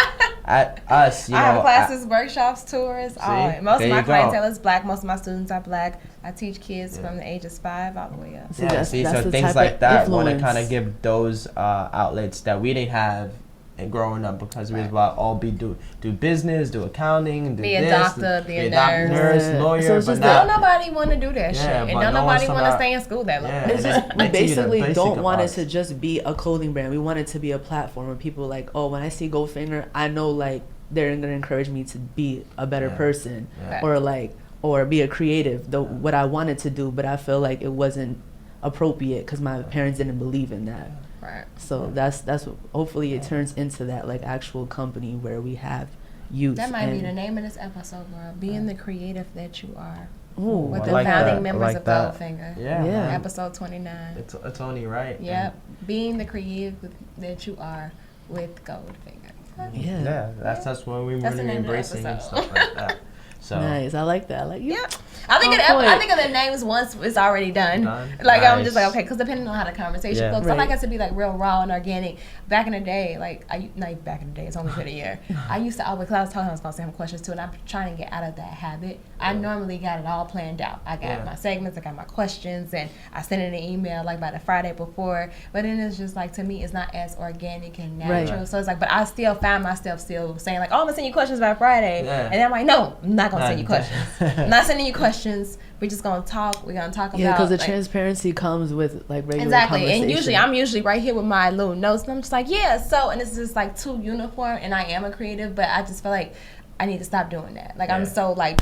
at us, you
I
know,
have classes, workshops, tours. All
See?
most
There
of my
you go.
clientele is black. Most of my students are black. I teach kids from the ages 5 all the way up.
See,
yeah,
that's
see,
the
so things
type
like
of
that want to
influence.
kind of give those outlets that we didn't have in growing up, because we was about all do business, do accounting, do
Be a
this,
doctor, be a
nurse,
Yeah.
lawyer,
So it's
but
just
not.
Don't nobody want to do that shit,
Yeah,
and
but
don't
no
nobody
one's
want to
about-
stay in school that long.
Yeah,
It's
and
just,
then
we
they teach you the
basically
basic
don't
of
want it
us.
to just be a clothing brand. We want it to be a platform where people like, oh, when I see GoldFinger, I know like they're gonna encourage me to be a better
Yeah.
person,
Yeah.
or be a creative. What I wanted to do, but I feel like it wasn't appropriate because my parents didn't believe in that.
Right.
So that's what, hopefully it turns into that like actual company where we have youth.
That might be
and-
the name of this episode, girl. Being the creative that you are.
Ooh,
With
I
the
like
founding
that. I
members
like
of
that.
GoldFinger.
Yeah,
Yeah.
man.
Episode 29.
It's only right.
Yep. Being the creative that you are with GoldFinger.
Yeah.
Yeah, that's what we
That's the
really
name of the
embracing and
episode.
stuff like that. So
Nice. I like that. I like you.
Yeah. I think
On
I
point.
think of the names once it's already done.
Done?
Like I'm just
Nice.
like, okay, because depending on how the conversation
Yeah.
goes, I
Right.
like it to be like real raw and organic. Back in the day, like not back in the day, it's only been a year. I used to always, because I was talking, I was gonna send him questions too, and I'm trying to get out of that habit. I normally got it all planned out. I got
Yeah.
my segments, I got my questions, and I send it an email like by the Friday before. But then it's just like, to me, it's not as organic and natural.
Right.
So it's like, but I still find myself still saying like, oh, I'm gonna send you questions by Friday,
Yeah.
and then I'm like, no, I'm not gonna
Nah,
send you questions. I'm not sending you questions. We're just gonna talk. We're gonna talk about.
Yeah, because the
like,
transparency comes with like regular
exactly. And
conversation.
I'm usually right here with my little notes, and I'm just like, yeah. So, and it's just like too uniform. And I am a creative, but I just feel like I need to stop doing that. Like I'm
Yeah.
so like,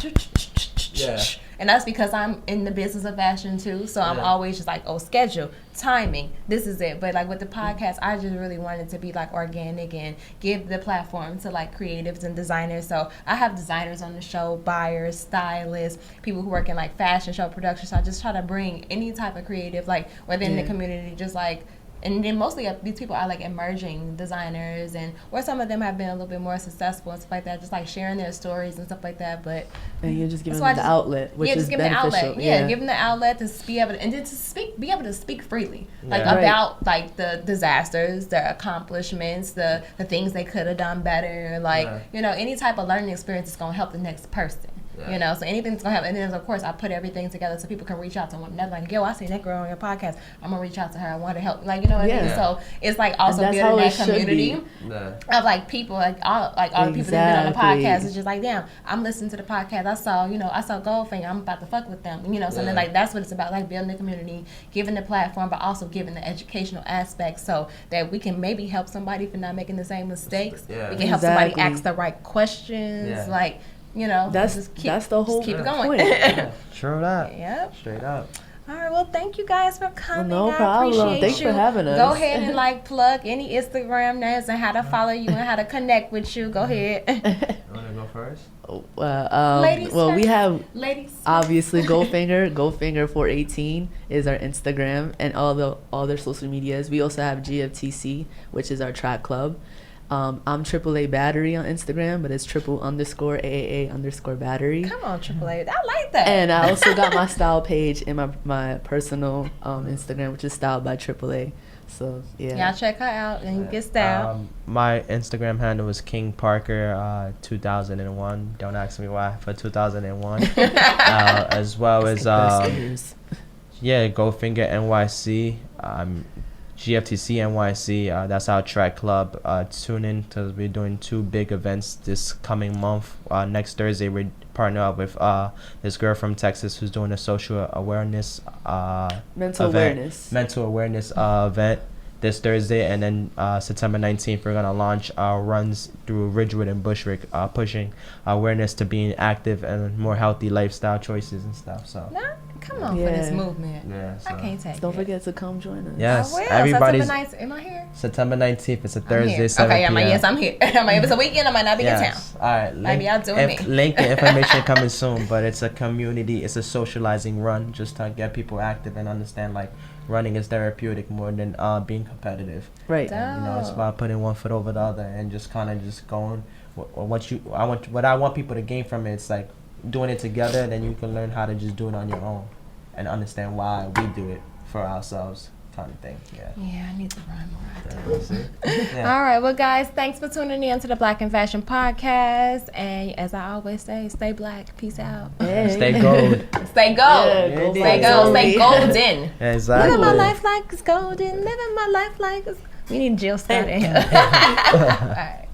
Yeah.
and that's because I'm in the business of fashion too. So I'm
Yeah.
always just like, oh, schedule, timing, this is it. But like with the podcast, I just really wanted to be like organic and give the platform to like creatives and designers. So I have designers on the show, buyers, stylists, people who work in like fashion show production. So I just try to bring any type of creative like within the
Yeah.
community, just like. And then mostly these people are like emerging designers, and or some of them have been a little bit more successful and stuff like that, just like sharing their stories and stuff like that. But
and you're just giving
That's why
them the
I just-
outlet, which
yeah,
is
just give them the
beneficial.
outlet. Yeah, give them the outlet to be able to, and then to speak, be able to speak freely, like
Yeah.
Right.
about like the disasters, their accomplishments, the things they could have done better, like
Yeah.
you know, any type of learning experience is gonna help the next person.
Yeah.
You know, so anything that's gonna help. And then of course I put everything together so people can reach out to one another. Like, yo, I seen that girl on your podcast. I'm gonna reach out to her. I want to help. Like, you know what I mean?
Yeah.
So it's like also
that's
building
how it
that
should
community
be.
Yeah.
of like people, like all the people that have been on the
Exactly.
podcast. It's just like, damn, I'm listening to the podcast. I saw GoldFinger. I'm about to fuck with them. You know, so then
Yeah.
like that's what it's about, like building the community, giving the platform, but also giving the educational aspect so that we can maybe help somebody for not making the same mistakes.
Yeah.
We can help somebody
Exactly.
ask the right questions.
Yeah.
Like, you know,
That's
just keep,
that's the whole
just keep it
point.
going.
Yeah. True that.
Yep.
Straight up.
All right, well, thank you guys for coming.
No
I
problem.
appreciate
Thanks
you.
for having us.
Go ahead and like plug any Instagram names and how to follow you and how to connect with you. Go ahead.
go first?
Ladies
Well, we
first.
have
Ladies.
obviously GoldFinger. GoldFinger 418 is our Instagram and all their social medias. We also have GFTC, which is our track club. I'm AAA Battery on Instagram, but it's _AAA_battery.
Come on, AAA. I like that.
And I also got my style page in my personal Instagram, which is styled by AAA. So
Y'all check her out and get styled.
My Instagram handle is King Parker 2001. Don't ask me why for 2001. As well as GoldFinger NYC, GFTC NYC. That's our track club. Tune in because we're doing 2 big events this coming month. Next Thursday we're partner up with this girl from Texas who's doing a social awareness
mental
awareness event this Thursday, and then September 19th we're gonna launch our runs through Ridgewood and Bushwick, pushing awareness to being active and more healthy lifestyle choices and stuff. So
come on for this movement.
Yeah, so
I can't take
don't
it.
forget to come join us.
Yes,
I will.
everybody's
September 9th. Am I here?
September 19th. It's a
I'm
Thursday,
here.
7
Okay,
p.m.
yes, I'm here. If it's a weekend, I might not be in town.
All right.
Maybe I'll do it.
Link and information coming soon, but it's a community. It's a socializing run just to get people active and understand like running is therapeutic more than being competitive.
Right.
And, it's about putting one foot over the other and just kind of just going. What I want people to gain from it. It's like doing it together. Then you can learn how to just do it on your own and understand why we do it for ourselves. Kind of thing. Yeah,
I need to run more.
Yeah.
All right, well, guys, thanks for tuning in to the Black in Fashion podcast. And as I always say, stay black. Peace out.
Hey.
Stay gold.
Stay gold.
Yeah,
Stay gold. Stay golden.
Exactly.
Living my life like it's golden. Living my life like it's... We need Jill Scott in here. All right.